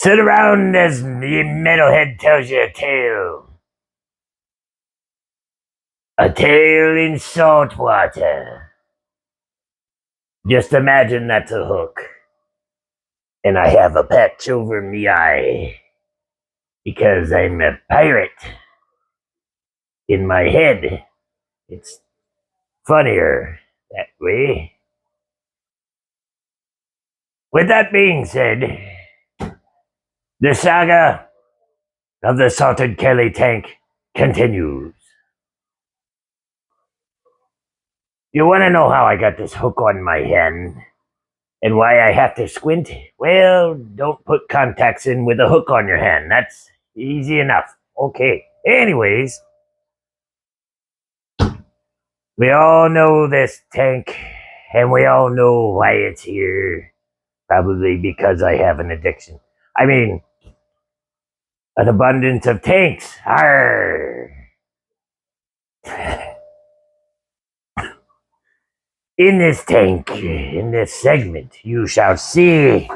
Sit around as the metalhead tells you a tale. A tale in salt water. Just imagine that's a hook. And I have a patch over me eye. Because I'm a pirate. In my head. It's funnier that way. With that being said, the saga of the Salty Kelley Tank continues. You want to know how I got this hook on my hand? And why I have to squint? Well, don't put contacts in with a hook on your hand. That's easy enough. Okay. Anyways, we all know this tank, and we all know why it's here. Probably because I have an addiction. I mean, an abundance of tanks. Arr. In this tank, in this segment, you shall see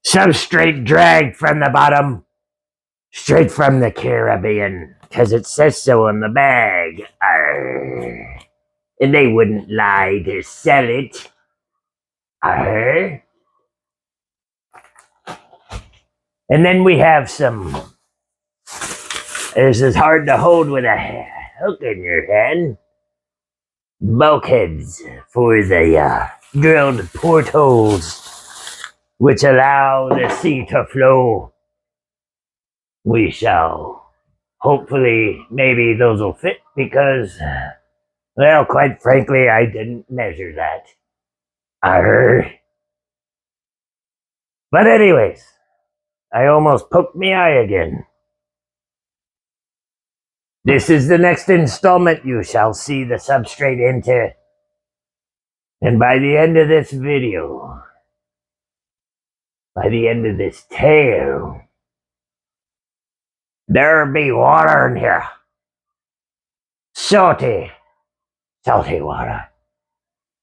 substrate dragged from the bottom, straight from the Caribbean, because it says so on the bag. Arr. And they wouldn't lie to sell it. Arr. And then we have some. This is hard to hold with a hook in your hand. Bulkheads for the drilled portholes, which allow the sea to flow. We shall. Hopefully, maybe those will fit because, well, quite frankly, I didn't measure that. Arr. But anyways, I almost poked my eye again. This is the next installment you shall see the substrate into. And by the end of this video, by the end of this tale, there'll be water in here. Salty water.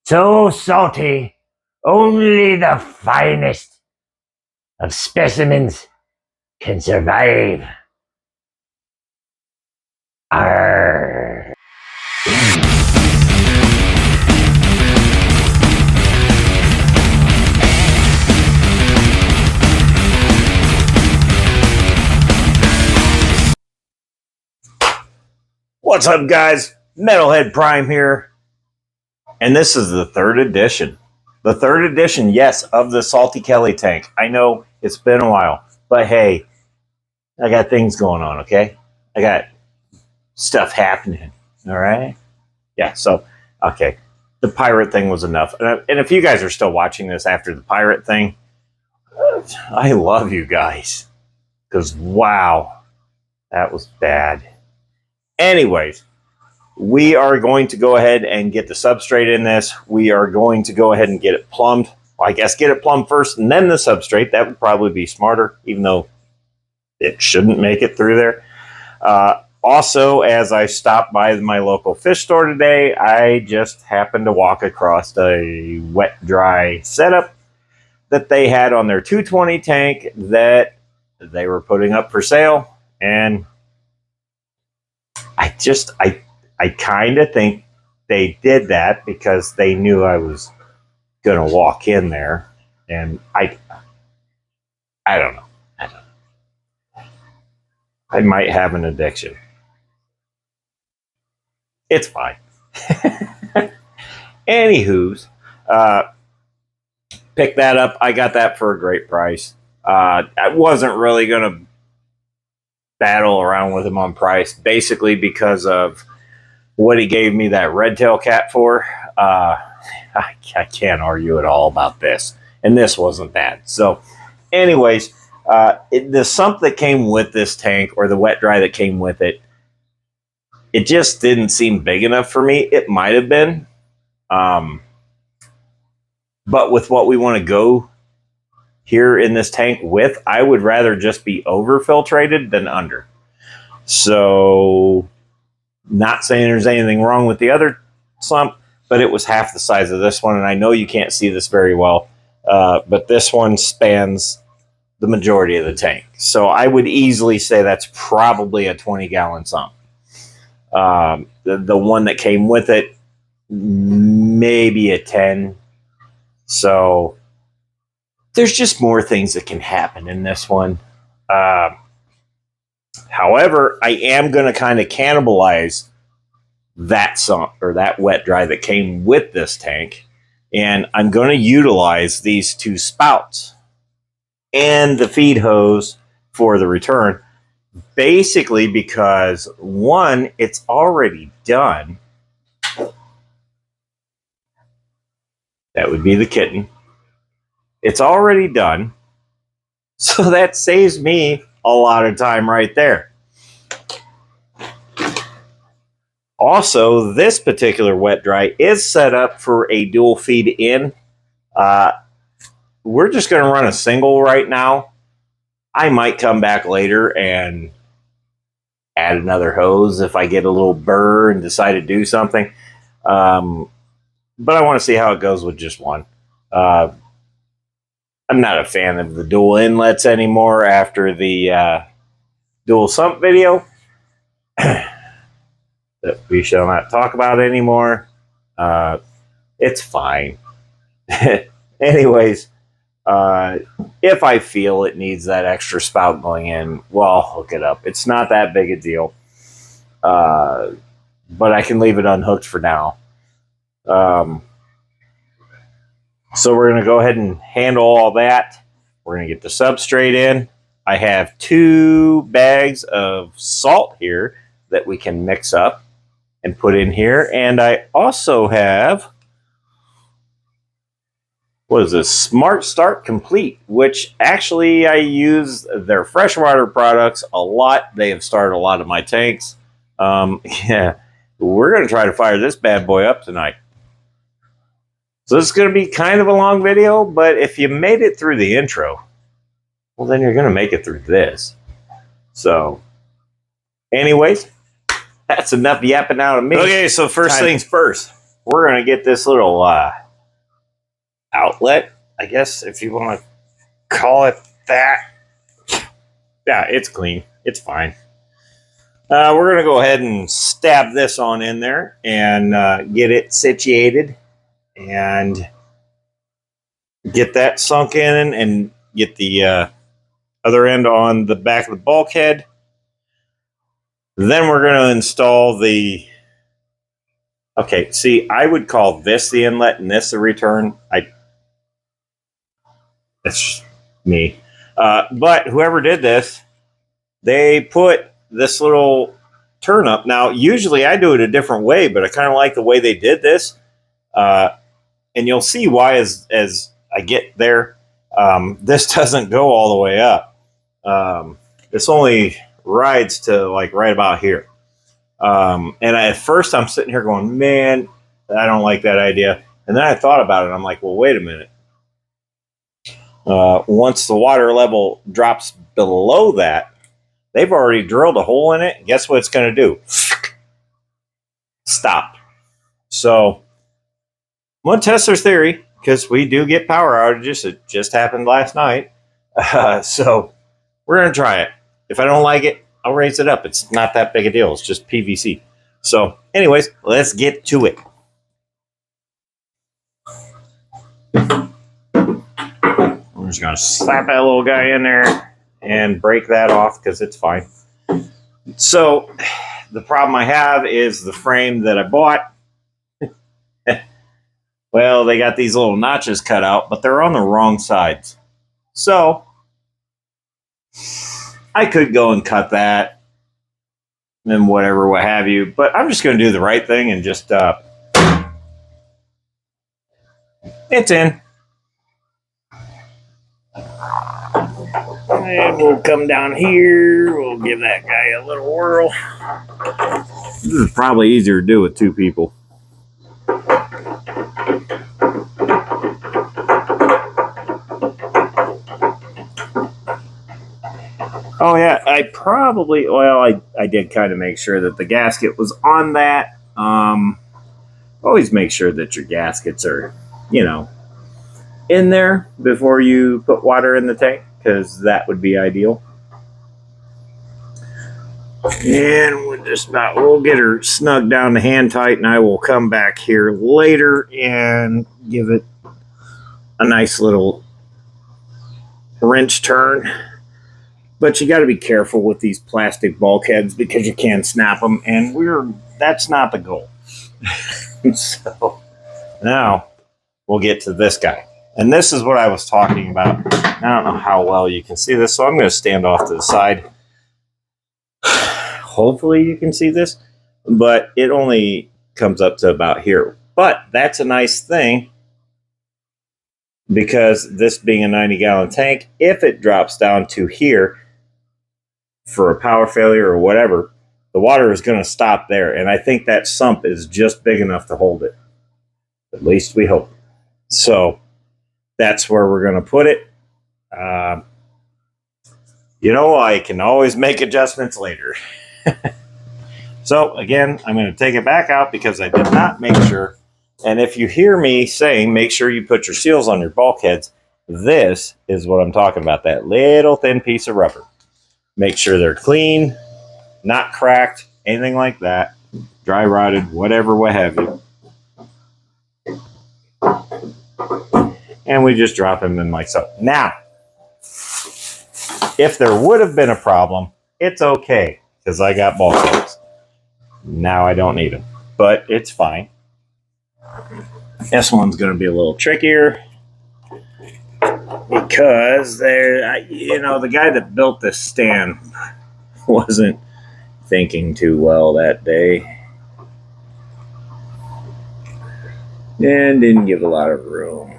So salty, only the finest of specimens can survive. Arr. What's up, guys? Metalhead Prime here, and this is the third edition. The third edition, yes, of the Salty Kelley Tank. I know it's been a while, but hey, I got things going on, okay? I got stuff happening, all right? Yeah, so, okay. The pirate thing was enough. And if you guys are still watching this after the pirate thing, I love you guys. Because, wow, that was bad. Anyways, we are going to go ahead and get the substrate in this. We are going to go ahead and get it plumbed. Well, I guess get it plumbed first and then the substrate. That would probably be smarter, even though it shouldn't make it through there. Also, as I stopped by my local fish store today, I just happened to walk across a wet-dry setup that they had on their 220 tank that they were putting up for sale. And I kind of think they did that because they knew I was going to walk in there. And I don't know. I might have an addiction. It's fine. Anywho's, pick that up. I got that for a great price. I wasn't really going to battle around with him on price, basically because of what he gave me that red tail cat for. I can't argue at all about this. And this wasn't bad. So, anyways, the sump that came with this tank, or the wet dry that came with it, it just didn't seem big enough for me. It might have been. But with what we want to go here in this tank with, I would rather just be over-filtrated than under. So, not saying there's anything wrong with the other sump, but it was half the size of this one, and I know you can't see this very well, but this one spans the majority of the tank. So I would easily say that's probably a 20-gallon sump. The one that came with it, maybe a 10. So there's just more things that can happen in this one. However, I am going to kind of cannibalize that sump or that wet dry that came with this tank. And I'm going to utilize these two spouts and the feed hose for the return. Basically because, one, it's already done. That would be the kitten. It's already done. So that saves me a lot of time right there. Also, this particular wet dry is set up for a dual feed in. We're just going to run a single right now. I might come back later and add another hose if I get a little burr and decide to do something. But I want to see how it goes with just one. I'm not a fan of the dual inlets anymore after the dual sump video that we shall not talk about anymore. It's fine. Anyways, if I feel it needs that extra spout going in, well, I'll hook it up. It's not that big a deal. But I can leave it unhooked for now. So we're going to go ahead and handle all that. We're going to get the substrate in. I have 2 bags of salt here that we can mix up and put in here. And I also have, what is this? Smart Start Complete, which actually I use their freshwater products a lot. They have started a lot of my tanks. Yeah, we're going to try to fire this bad boy up tonight. So this is going to be kind of a long video, but if you made it through the intro, well, then you're going to make it through this. So, anyways, that's enough yapping out of me. Okay, so first things first, we're going to get this little outlet, I guess, if you want to call it that. Yeah, it's clean. It's fine. We're going to go ahead and stab this on in there and get it situated. And get that sunk in and get the other end on the back of the bulkhead. Then we're going to install the... Okay, see, I would call this the inlet and this the return. That's just me. But whoever did this, they put this little turn up. Now, usually I do it a different way, but I kind of like the way they did this. And you'll see why as I get there. This doesn't go all the way up. This only rides to like right about here. And at first I'm sitting here going, man, I don't like that idea. And then I thought about it. And I'm like, well, wait a minute. Once the water level drops below that, they've already drilled a hole in it. Guess what it's going to do? Stop. So I'm going to test their theory because we do get power outages. It just happened last night. So we're going to try it. If I don't like it, I'll raise it up. It's not that big a deal. It's just PVC. So anyways, let's get to it. I'm just going to slap that little guy in there and break that off because it's fine. So the problem I have is the frame that I bought. Well, they got these little notches cut out, but they're on the wrong sides. So I could go and cut that and whatever, what have you. But I'm just going to do the right thing and just, it's in. And we'll come down here. We'll give that guy a little whirl. This is probably easier to do with 2 people. Oh yeah, I did kind of make sure that the gasket was on that. Always make sure that your gaskets are, in there before you put water in the tank, because that would be ideal. And we'll get her snug down to hand tight, and I will come back here later and give it a nice little wrench turn. But you got to be careful with these plastic bulkheads because you can snap them, and that's not the goal. So now we'll get to this guy. And this is what I was talking about. I don't know how well you can see this, so I'm going to stand off to the side. Hopefully you can see this, but it only comes up to about here. But that's a nice thing, because this being a 90-gallon tank, if it drops down to here for a power failure or whatever, the water is going to stop there. And I think that sump is just big enough to hold it. At least we hope. So that's where we're going to put it. I can always make adjustments later. So again, I'm going to take it back out because I did not make sure. And if you hear me saying, make sure you put your seals on your bulkheads, this is what I'm talking about, that little thin piece of rubber. Make sure they're clean, not cracked, anything like that, dry rotted, whatever, what have you. And we just drop them in like so. Now, if there would have been a problem, it's okay, because I got bulkheads. Now I don't need them, but it's fine. This one's going to be a little trickier because the guy that built this stand wasn't thinking too well that day and didn't give a lot of room.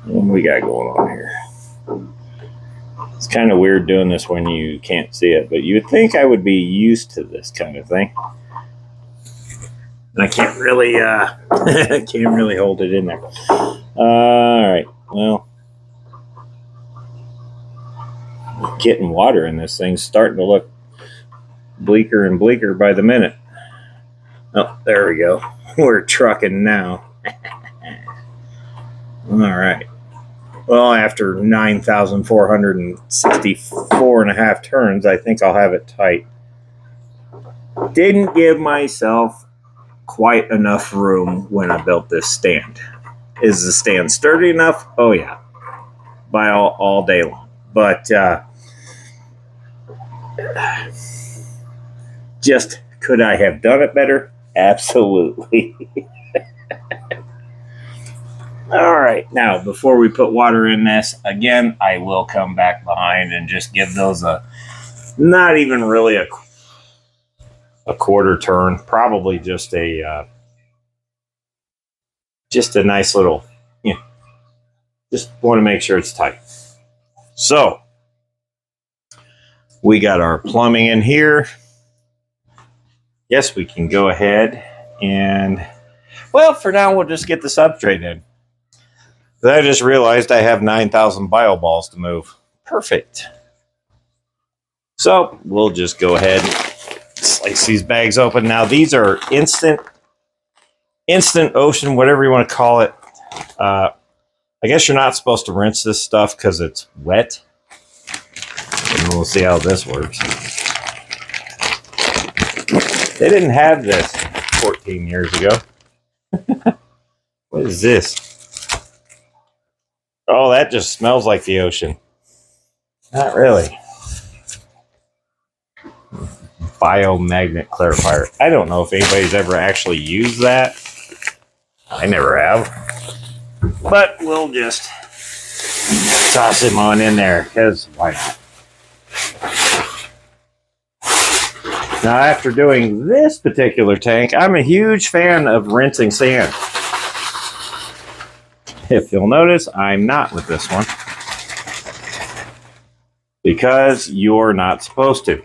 What we got going on here? It's kind of weird doing this when you can't see it, but you would think I would be used to this kind of thing. And I can't really hold it in there. All right, well, getting water in this thing's starting to look bleaker and bleaker by the minute. Oh, there we go. We're trucking now. All right. Well, after 9,464 and a half turns, I think I'll have it tight. Didn't give myself quite enough room when I built this stand. Is the stand sturdy enough? Oh, yeah. By all day long. But just could I have done it better? Absolutely. All right, now before we put water in this, again, I will come back behind and just give those not even really a quarter turn, probably just a nice little, just want to make sure it's tight. So we got our plumbing in here. Yes, we can go ahead and, well, for now, we'll just get the substrate in. I just realized I have 9,000 bio balls to move. Perfect. So we'll just go ahead and slice these bags open. Now these are instant ocean, whatever you want to call it. I guess you're not supposed to rinse this stuff because it's wet. And we'll see how this works. They didn't have this 14 years ago. What is this? Oh, that just smells like the ocean. Not really. Biomagnet clarifier. I don't know if anybody's ever actually used that. I never have. But we'll just toss him on in there, because why not? Now, after doing this particular tank, I'm a huge fan of rinsing sand. If you'll notice, I'm not with this one, because you're not supposed to.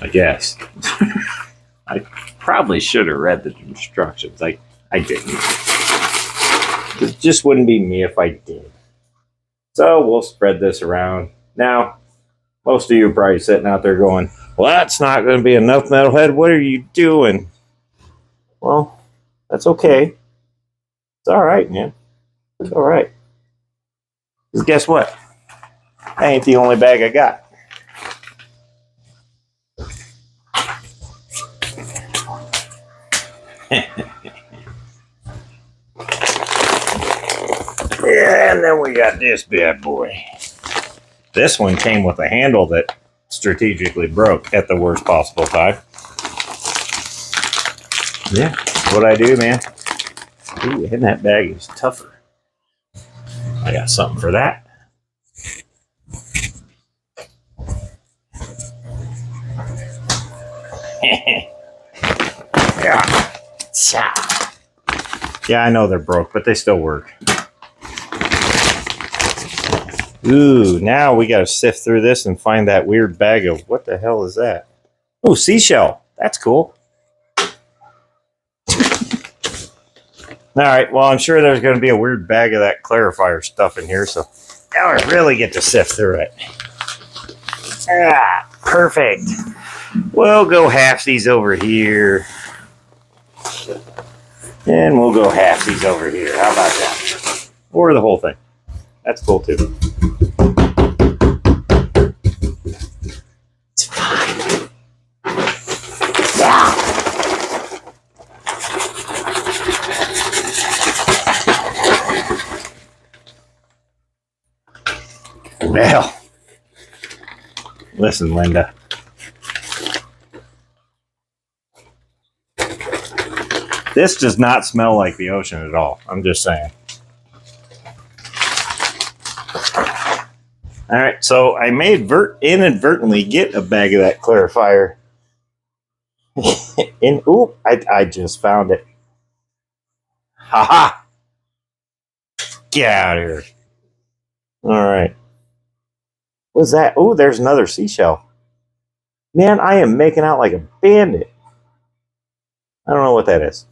I guess. I probably should have read the instructions. I didn't. It just wouldn't be me if I did. So we'll spread this around. Now, most of you are probably sitting out there going, well, that's not going to be enough, Metalhead. What are you doing? Well, that's okay. It's all right, man. It's all right. Because guess what? That ain't the only bag I got. Yeah, and then we got this bad boy. This one came with a handle that strategically broke at the worst possible time. Yeah, what I do, man. Ooh, and that bag is tougher. I got something for that. Yeah, I know they're broke, but they still work. Ooh, now we got to sift through this and find that weird bag of what the hell is that? Oh, seashell. That's cool. All right, well, I'm sure there's going to be a weird bag of that clarifier stuff in here, so now I really get to sift through it. Ah, perfect. We'll go halfsies over here. And we'll go halfsies over here. How about that? Or the whole thing. That's cool, too. It's fine. Ah. Well, listen, Linda. This does not smell like the ocean at all. I'm just saying. All right, so I may inadvertently get a bag of that clarifier. Ooh, I just found it. Ha-ha! Get out of here. All right. What's that? Oh, there's another seashell. Man, I am making out like a bandit. I don't know what that is.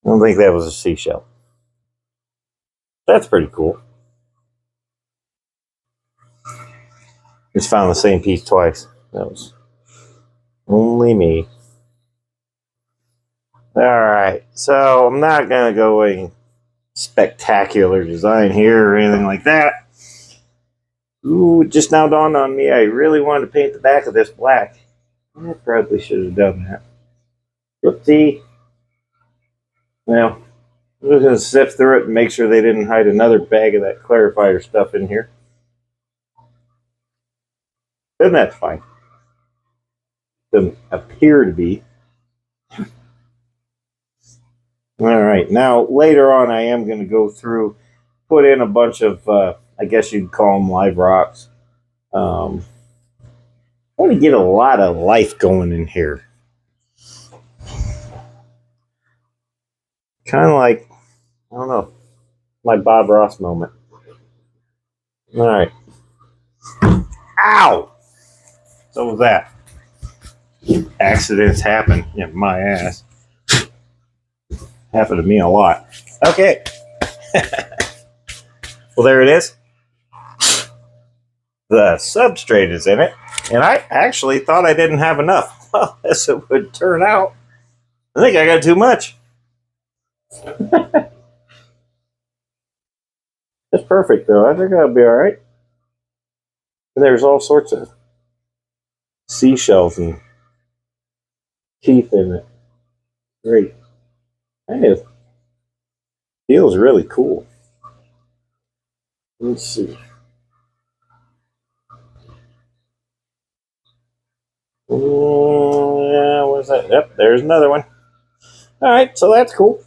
I don't think that was a seashell. That's pretty cool. Just found the same piece twice. That was only me. All right, so I'm not going to go in spectacular design here or anything like that. Ooh, it just now dawned on me I really wanted to paint the back of this black. I probably should have done that. Whoopsie. Well, I'm just going to sift through it and make sure they didn't hide another bag of that clarifier stuff in here. Then that's fine. Doesn't appear to be. All right, now later on I am going to go through, put in a bunch of, I guess you'd call them live rocks. I want to get a lot of life going in here. Kind of like, I don't know, my Bob Ross moment. All right. Ow! So was that. Accidents happen. Yeah, my ass. Happened to me a lot. Okay. Well, there it is. The substrate is in it. And I actually thought I didn't have enough. Well, as it would turn out, I think I got too much. That's perfect, though. I think I'll be all right. And there's all sorts of seashells and teeth in it. Great. Kind of feels really cool. Let's see. Yeah, what's that? Yep, there's another one. All right, so that's cool.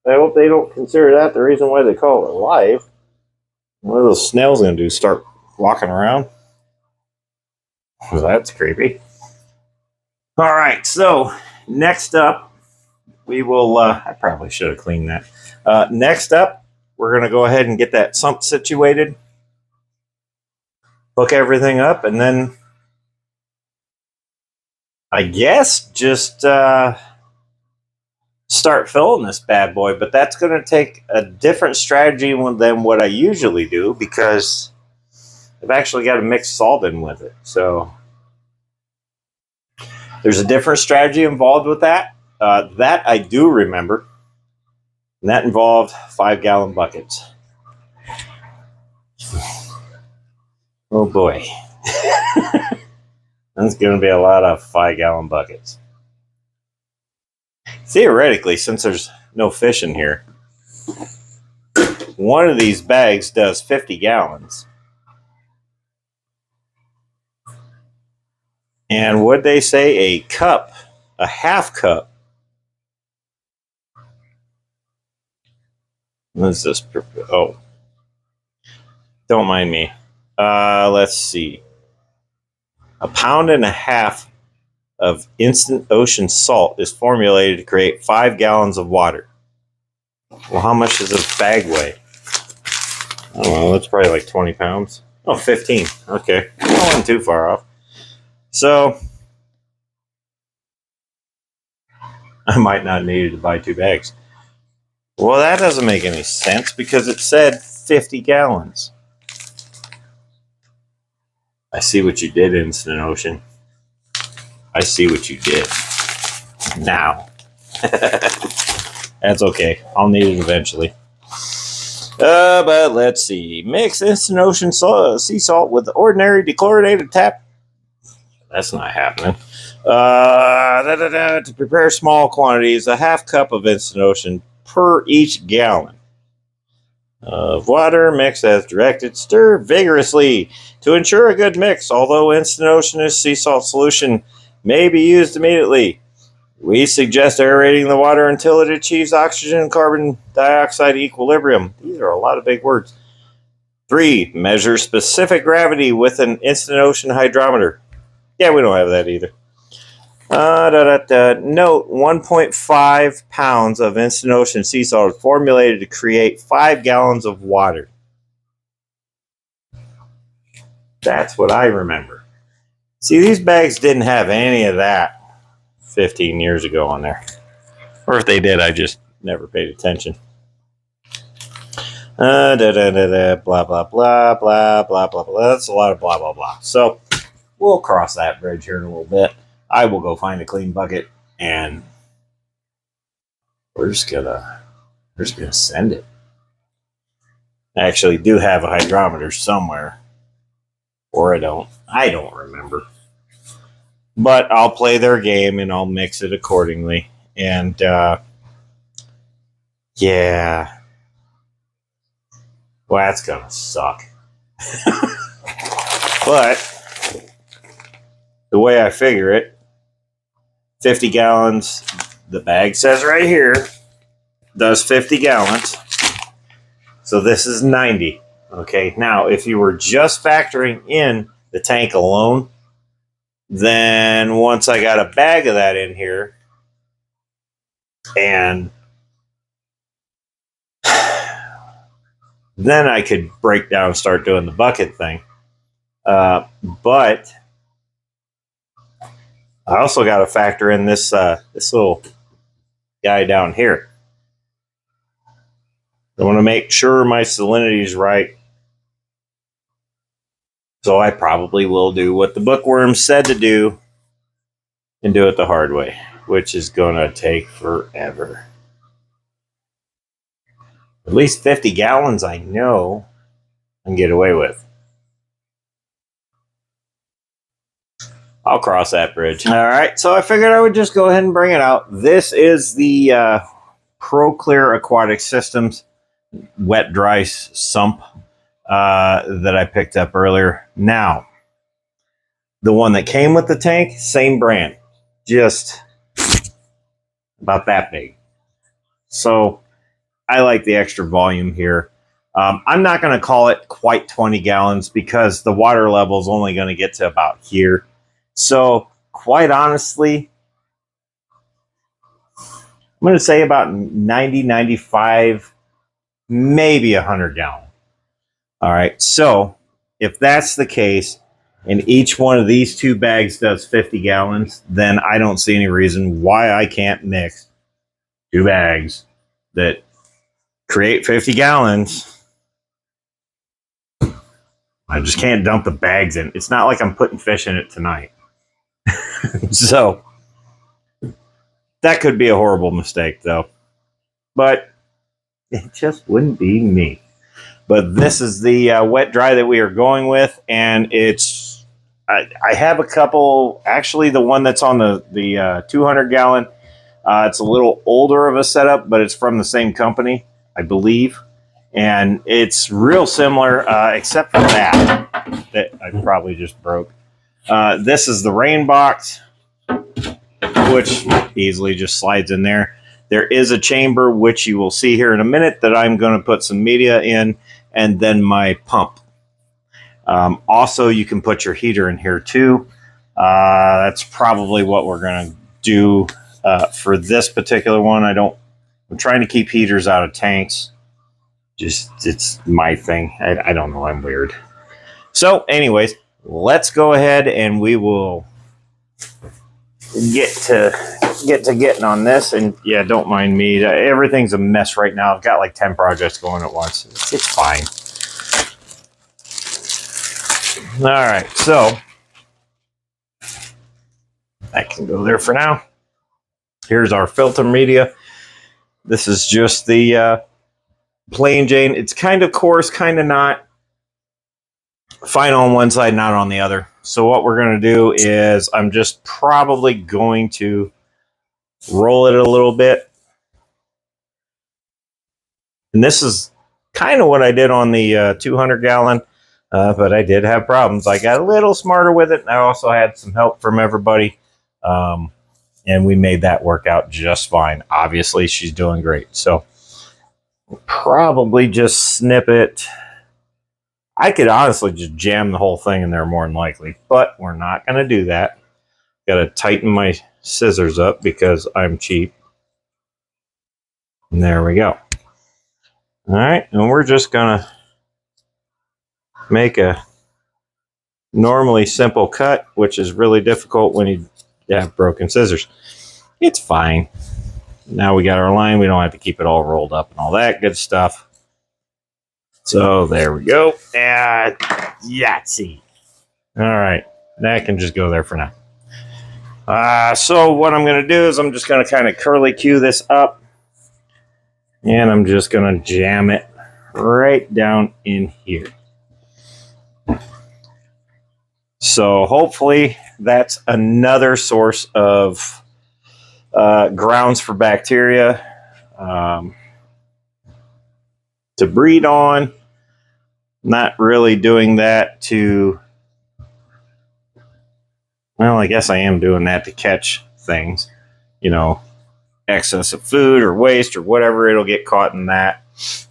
I hope they don't consider that the reason why they call it live. What are those snails going to do? Start walking around? Well, that's creepy. All right, so next up, we will, I probably should have cleaned that. Next up, we're going to go ahead and get that sump situated, hook everything up, and then I guess just start filling this bad boy. But that's going to take a different strategy than what I usually do because I've actually got to mix salt in with it. So there's a different strategy involved with that. That I do remember. And that involved 5-gallon buckets. Oh boy. That's going to be a lot of 5-gallon buckets. Theoretically, since there's no fish in here, one of these bags does 50 gallons. And would they say a cup, a half cup? What is this? Oh, don't mind me. Let's see. 1.5 pounds of instant ocean salt is formulated to create 5 gallons of water. Well, how much does a bag weigh? I don't know. That's probably like 20 pounds. Oh, 15. Okay. I wasn't too far off. So, I might not need to buy 2 bags. Well, that doesn't make any sense because it said 50 gallons. I see what you did, Instant Ocean. I see what you did. Now. That's okay. I'll need it eventually. But let's see. Mix Instant Ocean sea salt with ordinary dechlorinated tap. That's not happening. To prepare small quantities, a half cup of Instant Ocean per each gallon of water. Mix as directed. Stir vigorously to ensure a good mix. Although Instant Ocean sea salt solution may be used immediately, we suggest aerating the water until it achieves oxygen and carbon dioxide equilibrium. These are a lot of big words. 3. Measure specific gravity with an Instant Ocean hydrometer. Yeah, we don't have that either. Note, 1.5 pounds of Instant Ocean sea salt is formulated to create 5 gallons of water. That's what I remember. See, these bags didn't have any of that 15 years ago on there. Or if they did, I just never paid attention. Blah, blah, blah, blah, blah, blah, blah. That's a lot of blah, blah, blah. So, we'll cross that bridge here in a little bit. I will go find a clean bucket, and we're just gonna send it. I actually do have a hydrometer somewhere, or I don't remember. But I'll play their game and I'll mix it accordingly. And yeah, well, that's gonna suck. But the way I figure it, 50 gallons, the bag says right here, does 50 gallons. So this is 90. Okay, now if you were just factoring in the tank alone, then once I got a bag of that in here, and then I could break down and start doing the bucket thing. But I also got to factor in this little guy down here. I want to make sure my salinity is right. So I probably will do what the bookworm said to do and do it the hard way, which is going to take forever. At least 50 gallons I know I can get away with. I'll cross that bridge. All right, so I figured I would just go ahead and bring it out. This is the Pro Clear Aquatic Systems wet dry sump that I picked up earlier. Now, the one that came with the tank, same brand, just about that big. So I like the extra volume here. I'm not going to call it quite 20 gallons because the water level is only going to get to about here. So, quite honestly, I'm going to say about 90, 95, maybe 100 gallon. All right, so if that's the case, and each one of these 2 bags does 50 gallons, then I don't see any reason why I can't mix 2 bags that create 50 gallons. I just can't dump the bags in. It's not like I'm putting fish in it tonight. So that could be a horrible mistake, though. But It just wouldn't be me. But this is the wet dry that we are going with, and it's I have a couple. Actually, the one that's on the 200 gallon, it's a little older of a setup, but it's from the same company, I believe, and it's real similar, except for that I probably just broke. This is the rain box, which easily just slides in there. There is a chamber, which you will see here in a minute, that I'm going to put some media in, and then my pump. Also, you can put your heater in here too. That's probably what we're going to do for this particular one. I'm trying to keep heaters out of tanks. Just, it's my thing. I don't know. I'm weird. So anyways, let's go ahead and we will get to getting on this. And yeah, don't mind me. Everything's a mess right now. I've got like 10 projects going at once. It's fine. All right, so that can go there for now. Here's our filter media. This is just the plain Jane. It's kind of coarse, kind of not. Fine on one side, not on the other. So what we're going to do is I'm just probably going to roll it a little bit. And this is kind of what I did on the 200 gallon. But I did have problems. I got a little smarter with it. And I also had some help from everybody. And we made that work out just fine. Obviously, she's doing great. So we'll probably just snip it. I could honestly just jam the whole thing in there more than likely. But we're not going to do that. Got to tighten my scissors up because I'm cheap. And there we go. All right. And we're just going to make a normally simple cut, which is really difficult when you have broken scissors. It's fine. Now we got our line. We don't have to keep it all rolled up and all that good stuff. So there we go. And Yahtzee. All right. That can just go there for now. So what I'm going to do is I'm just going to kind of curly cue this up. And I'm just going to jam it right down in here. So hopefully that's another source of grounds for bacteria to breed on. Not really doing that to, well, I guess I am doing that to catch things, you know, excess of food or waste or whatever. It'll get caught in that.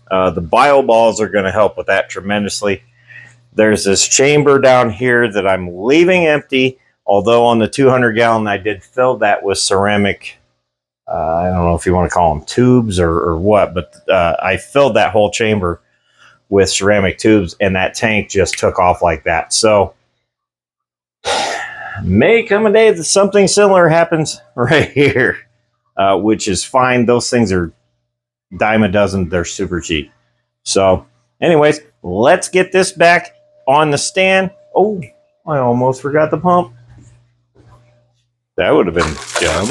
The bio balls are going to help with that tremendously. There's this chamber down here that I'm leaving empty, although on the 200 gallon I did fill that with ceramic, I don't know if you want to call them tubes or what, but I filled that whole chamber with ceramic tubes, and that tank just took off like that. So may come a day that something similar happens right here, which is fine. Those things are dime a dozen. They're super cheap. So anyways, let's get this back on the stand. Oh, I almost forgot the pump. That would have been dumb.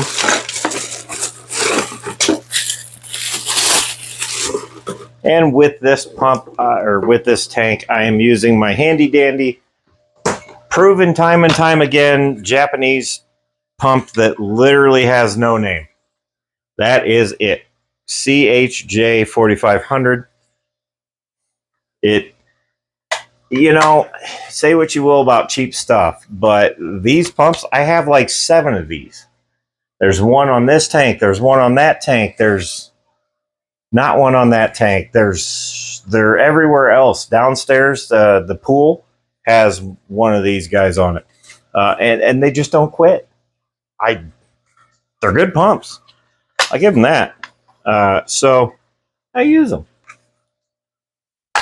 And with this pump, or with this tank, I am using my handy dandy, proven time and time again, Japanese pump that literally has no name. That is it. CHJ 4500. It, you know, say what you will about cheap stuff, but these pumps, I have like 7 of these. There's one on this tank. There's one on that tank. There's not one on that tank. They're everywhere else. Downstairs, the pool has one of these guys on it. And they just don't quit. They're good pumps. I give them that. So I use them.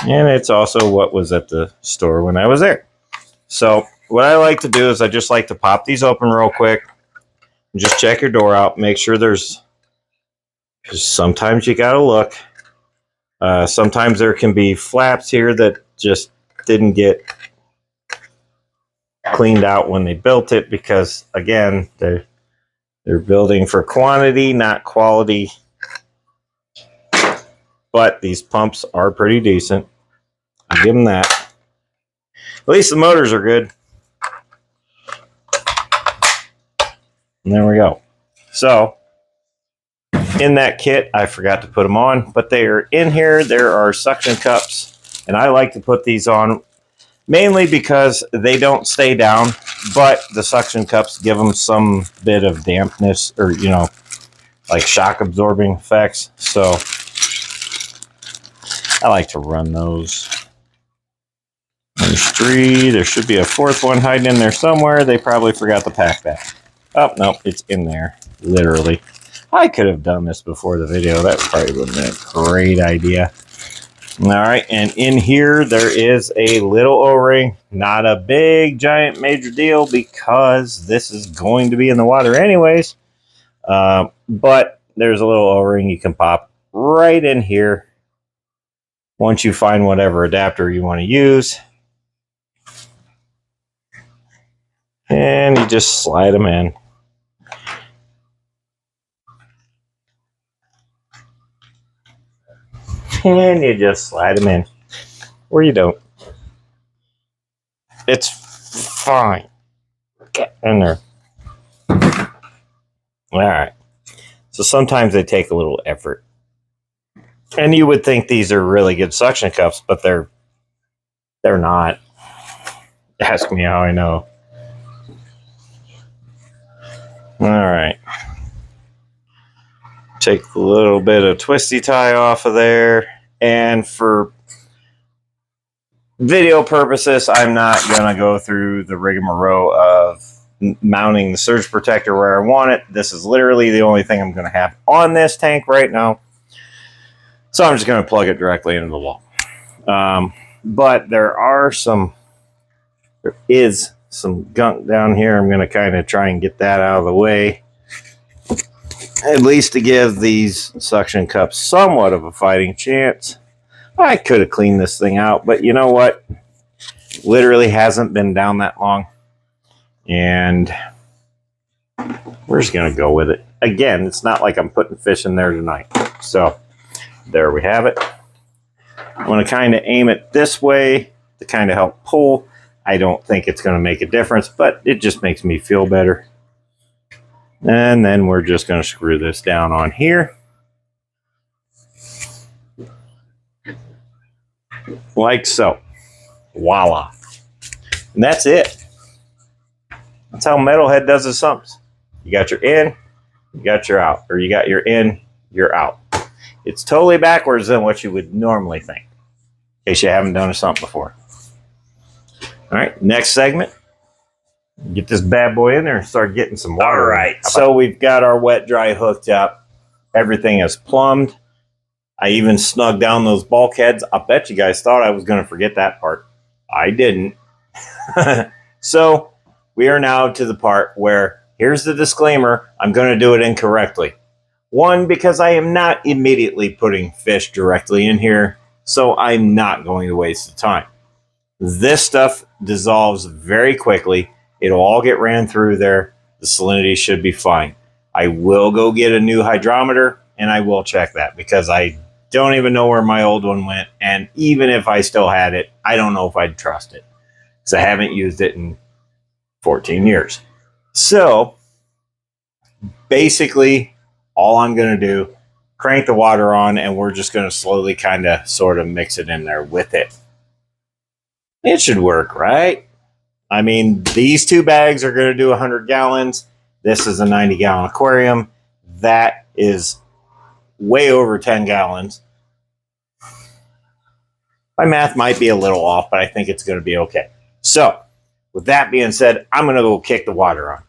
And it's also what was at the store when I was there. So what I like to do is I just like to pop these open real quick. And just check your door out. Make sure because sometimes you got to look. Sometimes there can be flaps here that just didn't get cleaned out when they built it because, again, they're building for quantity, not quality. but these pumps are pretty decent. I'll give them that. At least the motors are good. And there we go. So, in that kit, I forgot to put them on, but they are in here. There are suction cups, and I like to put these on mainly because they don't stay down, but the suction cups give them some bit of dampness or, you know, like shock absorbing effects. So, I like to run those. There's 3. There should be a 4th one hiding in there somewhere. They probably forgot to pack that. Oh, no, it's in there, literally. I could have done this before the video. That probably would have been a great idea. All right, and in here, there is a little O-ring. Not a big, giant, major deal because this is going to be in the water anyways. But there's a little O-ring you can pop right in here once you find whatever adapter you want to use. And you just slide them in. And you just slide them in. Or you don't. It's fine. Get in there. Alright. So sometimes they take a little effort. And you would think these are really good suction cups, but they're not. Ask me how I know. Alright. Take a little bit of twisty tie off of there. And for video purposes, I'm not going to go through the rigmarole of mounting the surge protector where I want it. This is literally the only thing I'm going to have on this tank right now. So I'm just going to plug it directly into the wall. But there is some gunk down here. I'm going to kind of try and get that out of the way. At least to give these suction cups somewhat of a fighting chance. I could have cleaned this thing out, but you know what? Literally hasn't been down that long. And we're just going to go with it. Again, it's not like I'm putting fish in there tonight. So, there we have it. I'm going to kind of aim it this way to kind of help pull. I don't think it's going to make a difference, but it just makes me feel better. And then we're just going to screw this down on here. Like so. Voila. And that's it. That's how Metalhead does his sumps. You got your in, you got your out. Or you got your in, you're out. It's totally backwards than what you would normally think. In case you haven't done a sump before. Alright, next segment. Get this bad boy in there and start getting some water. All right, so we've got our wet dry hooked up. Everything is plumbed. I even snugged down those bulkheads. I bet you guys thought I was going to forget that part. I didn't. So we are now to the part where here's the disclaimer. I'm going to do it incorrectly. One, because I am not immediately putting fish directly in here, so I'm not going to waste the time. This stuff dissolves very quickly. It'll all get ran through there. The salinity should be fine. I will go get a new hydrometer, and I will check that because I don't even know where my old one went. And even if I still had it, I don't know if I'd trust it because I haven't used it in 14 years. So basically, all I'm going to do, crank the water on, and we're just going to slowly kind of sort of mix it in there with it. It should work, right? I mean, these 2 bags are going to do 100 gallons. This is a 90-gallon aquarium. That is way over 10 gallons. My math might be a little off, but I think it's going to be okay. So, with that being said, I'm going to go kick the water on.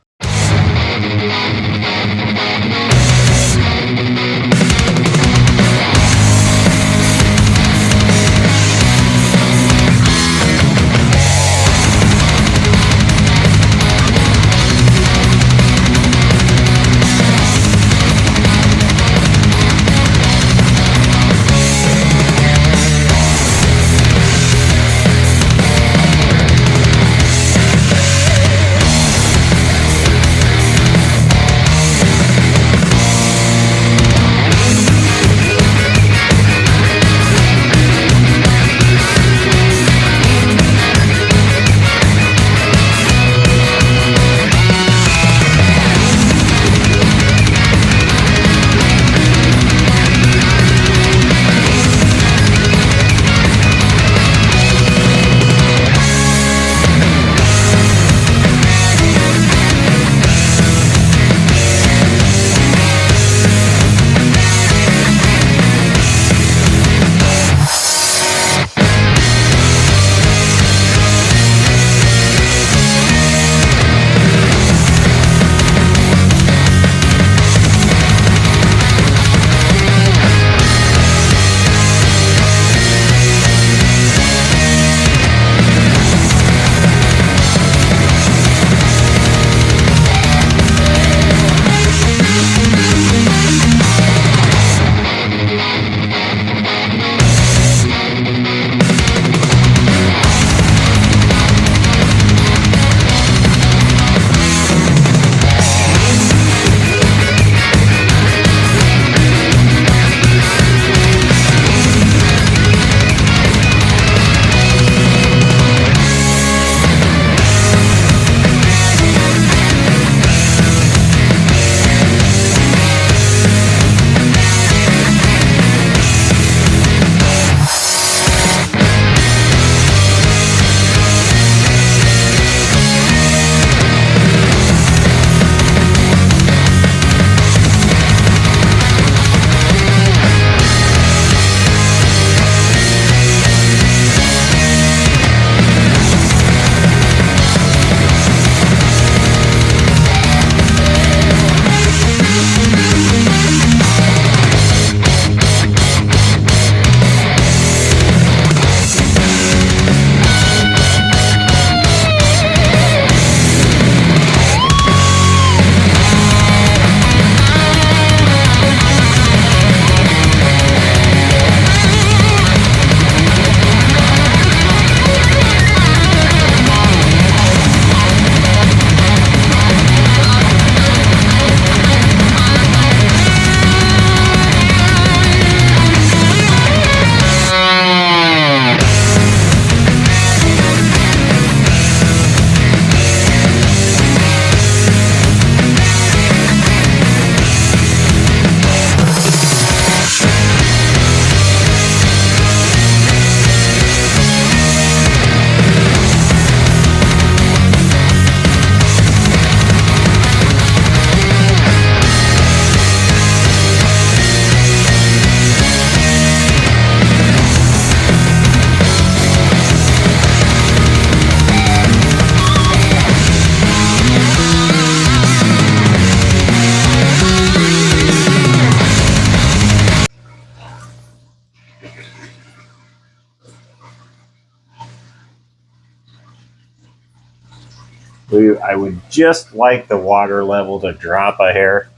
I would just like the water level to drop a hair.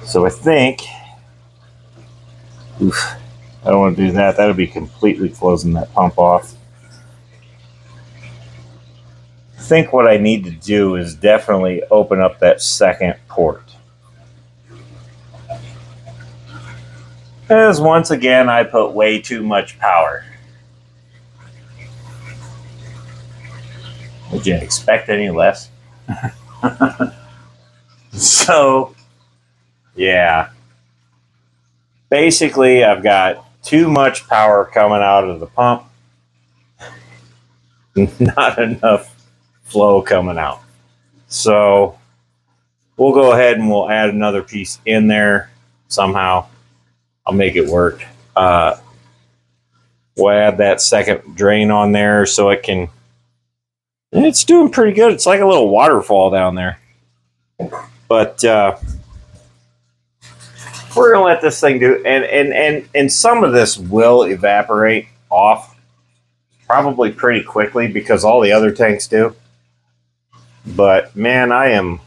So I think, I don't want to do that. That'll be completely closing that pump off. I think what I need to do is definitely open up that second port. As once again, I put way too much power. Would you expect any less? So, yeah. Basically, I've got too much power coming out of the pump. Not enough flow coming out. So, we'll go ahead and we'll add another piece in there somehow. I'll make it work. We'll add that second drain on there so it can... It's doing pretty good. It's like a little waterfall down there. But we're going to let this thing do... And some of this will evaporate off probably pretty quickly because all the other tanks do. But, man, I am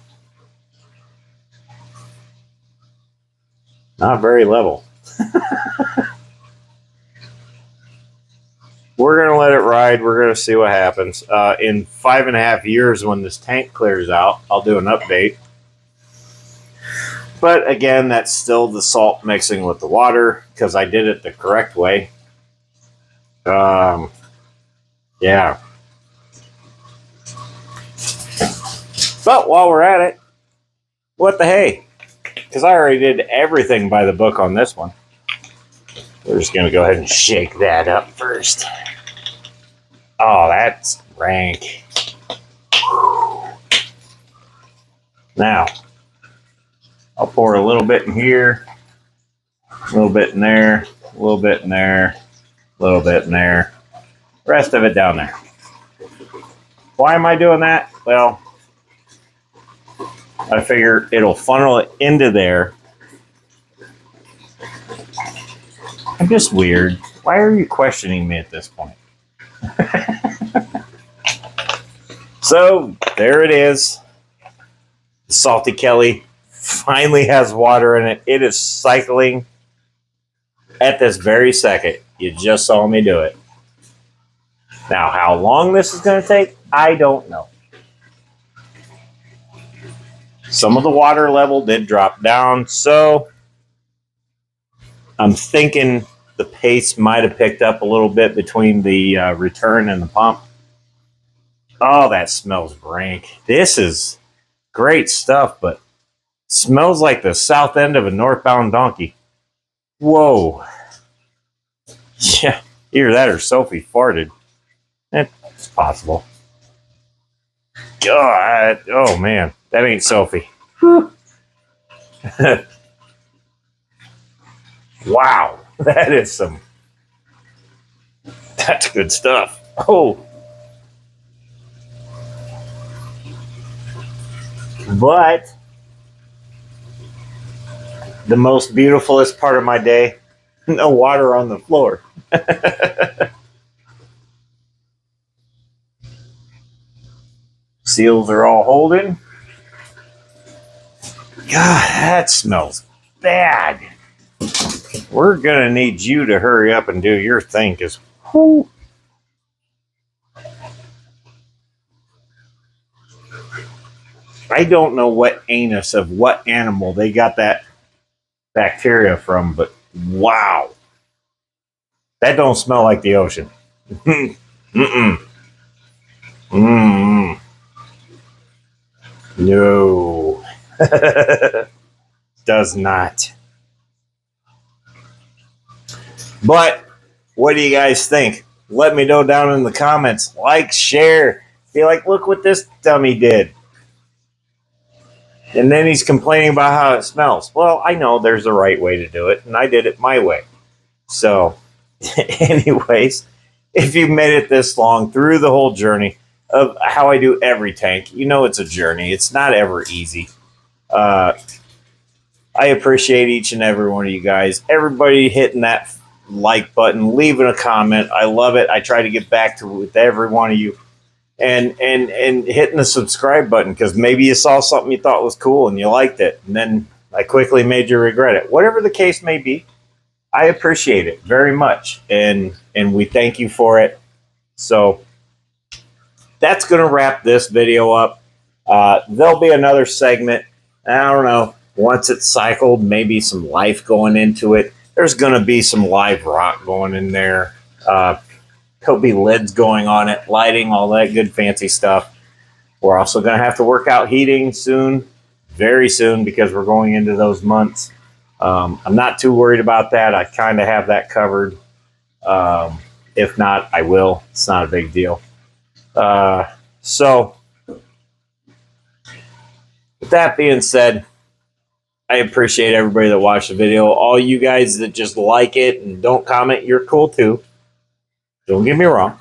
not very level. We're going to let it ride. We're going to see what happens. In 5.5 years, when this tank clears out, I'll do an update. But again, that's still the salt mixing with the water because I did it the correct way. Yeah. But while we're at it, what the hey? Because I already did everything by the book on this one. We're just going to go ahead and shake that up first. Oh, that's rank. Now, I'll pour a little bit in here, a little bit in there, a little bit in there, a little bit in there. Rest of it down there. Why am I doing that? Well, I figure it'll funnel it into there. I'm just weird. Why are you questioning me at this point? So, there it is. The Salty Kelley finally has water in it. It is cycling at this very second. You just saw me do it. Now, how long this is going to take, I don't know. Some of the water level did drop down, so I'm thinking the pace might have picked up a little bit between the return and the pump. Oh, that smells rank. This is great stuff, but smells like the south end of a northbound donkey. Whoa. Yeah, either that or Sophie farted. It's possible. God, oh man, that ain't Sophie. Wow, that's good stuff. Oh. But the most beautifulest part of my day, no water on the floor. Seals are all holding. God, that smells bad. We're going to need you to hurry up and do your thing because I don't know what anus of what animal they got that bacteria from, but wow. That don't smell like the ocean. Mm-mm. Mm-mm. No. Does not. But what do you guys think? Let me know down in the comments. Like, share. Be like, look what this dummy did. And then he's complaining about how it smells. Well, I know there's a right way to do it, and I did it my way. So, anyways, if you've made it this long through the whole journey of how I do every tank, you know it's a journey. It's not ever easy. I appreciate each and every one of you guys. Everybody hitting that like button, leaving a comment. I love it. I try to get back to with every one of you. And hitting the subscribe button, because maybe you saw something you thought was cool and you liked it, and then I quickly made you regret it. Whatever the case may be, I appreciate it very much, and we thank you for it. So that's going to wrap this video up. There'll be another segment. I don't know. Once it's cycled, maybe some life going into it. There's going to be some live rock going in there. There'll be lids going on it, lighting, all that good fancy stuff. We're also going to have to work out heating soon, very soon, because we're going into those months. I'm not too worried about that. I kind of have that covered. If not, I will. It's not a big deal. So, with that being said, I appreciate everybody that watched the video. All you guys that just like it and don't comment, you're cool too. Don't get me wrong.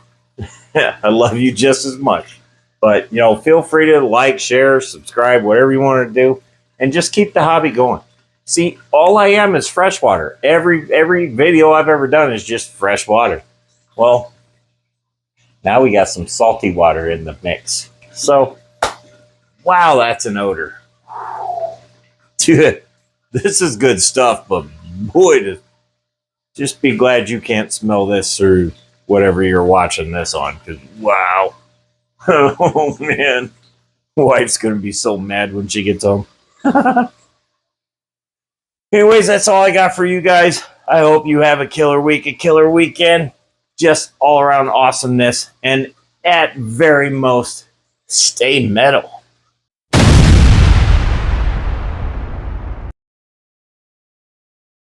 I love you just as much. But, you know, feel free to like, share, subscribe, whatever you want to do. And just keep the hobby going. See, all I am is freshwater. Every video I've ever done is just fresh water. Well, now we got some salty water in the mix. So, wow, that's an odor. Dude, this is good stuff, but boy, just be glad you can't smell this through whatever you're watching this on, because wow. Oh man, wife's gonna be so mad when she gets home. Anyways, that's all I got for you guys. I hope you have a killer week, a killer weekend, just all around awesomeness, and at very most, stay metal.